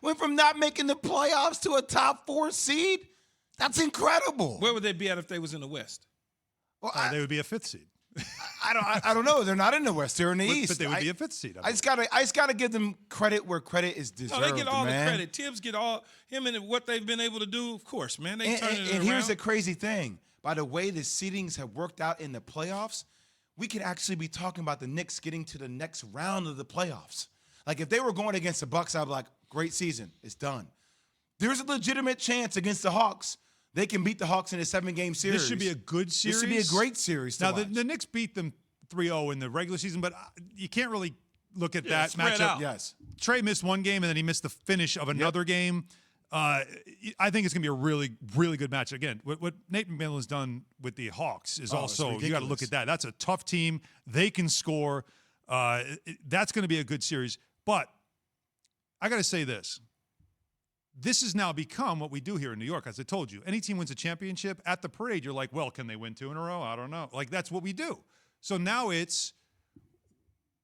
Went from not making the playoffs to a top 4 seed. That's incredible. Where would they be at if they was in the West? Well, They would be a 5th seed. I don't know. They're not in the West. They're in the East. But they would be a 5th seed. I just gotta give them credit where credit is deserved. No, they get all man. the credit. Tibbs get all him and what they've been able to do. Of course, man. They turn it around. And here's the crazy thing: by the way the seedings have worked out in the playoffs, we could actually be talking about the Knicks getting to the next round of the playoffs. Like if they were going against the Bucks, I'd be like, great season, it's done. There's a legitimate chance against the Hawks. They can beat the Hawks in a 7-game series. This should be a good series. This should be a great series. Now, the Knicks beat them 3-0 in the regular season, but you can't really look at that matchup. Out. Yes. Trey missed one game, and then he missed the finish of another game. I think it's going to be a really, really good match. Again, what Nate McMillan's done with the Hawks is also, you got to look at that. That's a tough team. They can score. That's going to be a good series. But I got to say this. This has now become what we do here in New York. As I told you, any team wins a championship, at the parade, you're like, well, can they win 2 in a row? I don't know. Like, that's what we do. So now is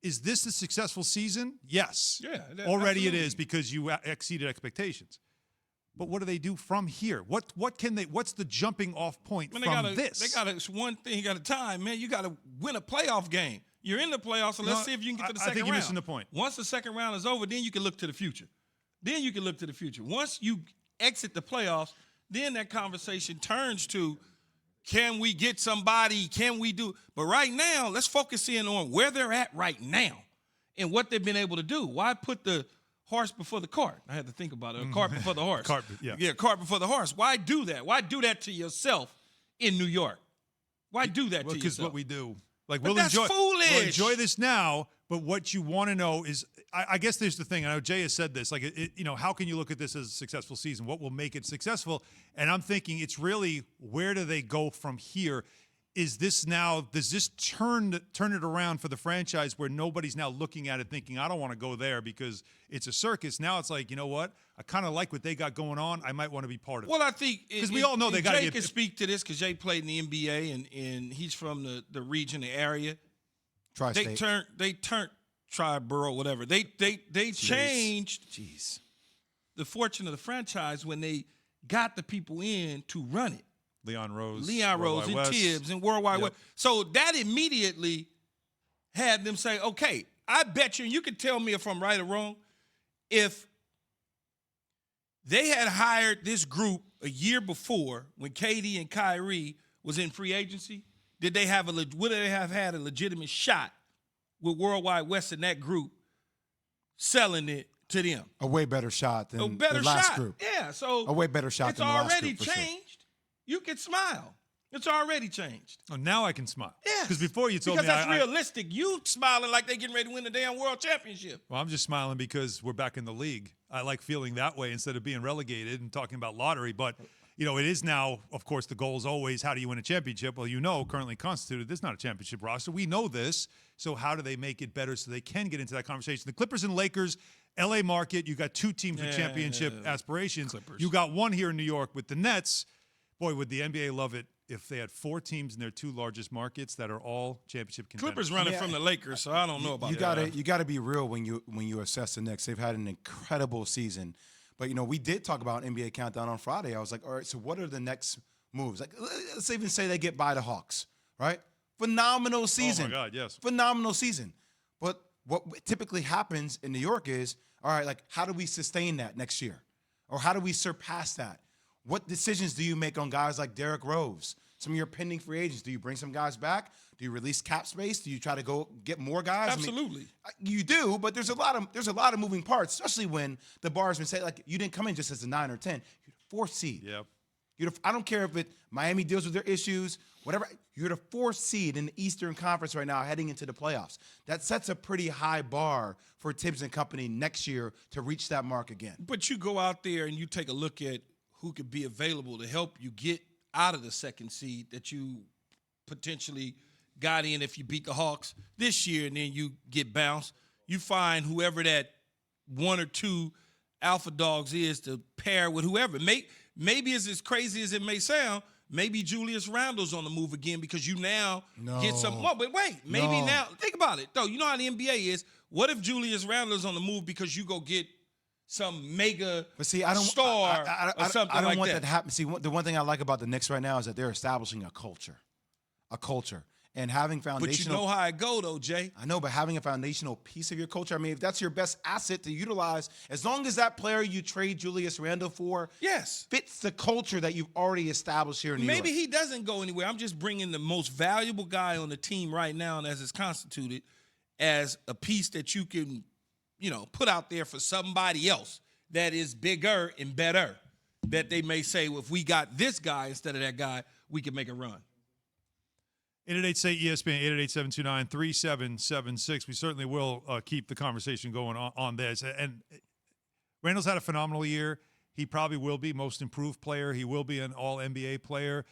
this a successful season? Yes. Yeah. Already absolutely. it is because you exceeded expectations. But what do they do from here? What's the jumping off point from this? They got one thing at a time, man. You got to win a playoff game. You're in the playoffs, so let's see if you can get to the second round. I think you're missing the point. Once the second round is over, then you can look to the future. Once you exit the playoffs, then that conversation turns to, can we get somebody? Can we do? But right now, let's focus in on where they're at right now and what they've been able to do. Why put the horse before the cart? I had to think about it. A cart before the horse. Cart before the horse. Why do that? Why do that to yourself in New York? Why do that to yourself? Because what we do. Like, but that's foolish. We'll enjoy this now, but what you want to know is, I guess there's the thing. I know Jay has said this. Like, how can you look at this as a successful season? What will make it successful? And I'm thinking it's really, where do they go from here? Is this now? Does this turn it around for the franchise where nobody's now looking at it thinking, I don't want to go there because it's a circus? Now it's like, you know what? I kind of like what they got going on. I might want to be part of it. Well, I think because we all know they got to Jay can speak to this because Jay played in the NBA and he's from the region, the area. Tri-state. They turned tri-borough, whatever. They changed the fortune of the franchise when they got the people in to run it. Leon Rose and West. Tibbs and Worldwide West. So that immediately had them say, okay, I bet you, and you can tell me if I'm right or wrong, if they had hired this group a year before when KD and Kyrie was in free agency, would they have had a legitimate shot with Worldwide West and that group selling it to them? A way better shot than the last group. Yeah, so a way better shot than the last group. It's already changed. You can smile. It's already changed. Oh, now I can smile. Yes. Because before you told me that's realistic. You smiling like they're getting ready to win the damn world championship. Well, I'm just smiling because we're back in the league. I like feeling that way instead of being relegated and talking about lottery. But, it is now, of course, the goal is always, how do you win a championship? Well, currently constituted, there's not a championship roster. We know this. So how do they make it better so they can get into that conversation? The Clippers and Lakers, LA market, you got 2 teams with championship aspirations. Clippers. You got one here in New York with the Nets. Boy, would the NBA love it if they had 4 teams in their 2 largest markets that are all championship contenders. Clippers running from the Lakers, so I don't know about that. You got to be real when you assess the Knicks. They've had an incredible season. But, we did talk about NBA Countdown on Friday. I was like, all right, so what are the next moves? Like, let's even say they get by the Hawks, right? Phenomenal season. Oh, my God, yes. Phenomenal season. But what typically happens in New York is, all right, like, how do we sustain that next year? Or how do we surpass that? What decisions do you make on guys like Derrick Rose? Some of your pending free agents. Do you bring some guys back? Do you release cap space? Do you try to go get more guys? Absolutely. You do, but there's a lot of moving parts, especially when the bar has been set. Like, you didn't come in just as a 9 or 10. You're the 4th seed. Yep. I don't care if Miami deals with their issues, whatever. You're the 4th seed in the Eastern Conference right now, heading into the playoffs. That sets a pretty high bar for Tibbs and company next year to reach that mark again. But you go out there and you take a look at who could be available to help you get out of the 2nd seed that you potentially got in if you beat the Hawks this year and then you get bounced. You find whoever that 1 or 2 alpha dogs is to pair with whoever. Maybe it's as crazy as it may sound. Maybe Julius Randle's on the move again because you now get some more. But wait, maybe now, think about it, though. You know how the NBA is. What if Julius Randle's on the move because you go get some mega star or something I don't like want that to happen. See, the one thing I like about the Knicks right now is that they're establishing a culture, and having foundational. But you know how it go, though, Jay. I know, but having a foundational piece of your culture, I mean, if that's your best asset to utilize, as long as that player you trade Julius Randle for fits the culture that you've already established here in New York. Maybe he doesn't go anywhere. I'm just bringing the most valuable guy on the team right now, and as it's constituted, as a piece that you can, put out there for somebody else that is bigger and better, that they may say, well, if we got this guy instead of that guy, we can make a run. 888-SAY-ESPN, 888-729-3776. We certainly will keep the conversation going on this. And Randall's had a phenomenal year. He probably will be most improved player. He will be an all-NBA player.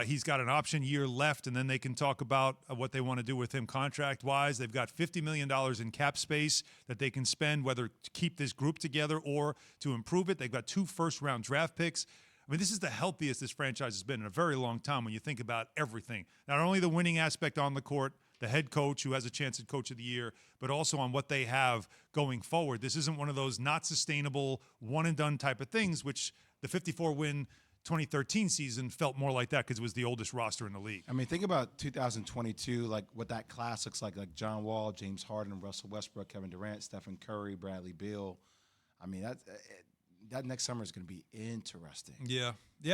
He's got an option year left, and then they can talk about what they want to do with him contract-wise. They've got $50 million in cap space that they can spend, whether to keep this group together or to improve it. They've got 2 first-round draft picks. I mean, this is the healthiest this franchise has been in a very long time when you think about everything. Not only the winning aspect on the court, the head coach who has a chance at Coach of the Year, but also on what they have going forward. This isn't one of those not sustainable, one-and-done type of things, which the 54-win 2013 season felt more like that because it was the oldest roster in the league. I mean, think about 2022, like what that class looks like John Wall, James Harden, Russell Westbrook, Kevin Durant, Stephen Curry, Bradley Beal. I mean, that next summer is going to be interesting. Yeah.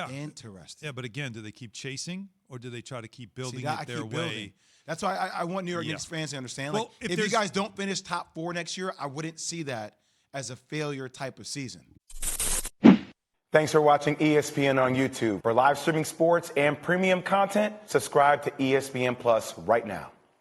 Interesting. Yeah, but again, do they keep chasing or do they try to keep building it their way? Building. That's why I want New York Knicks fans to understand. Well, like, if you guys don't finish top 4 next year, I wouldn't see that as a failure type of season. Thanks for watching ESPN on YouTube. For live streaming sports and premium content, subscribe to ESPN Plus right now.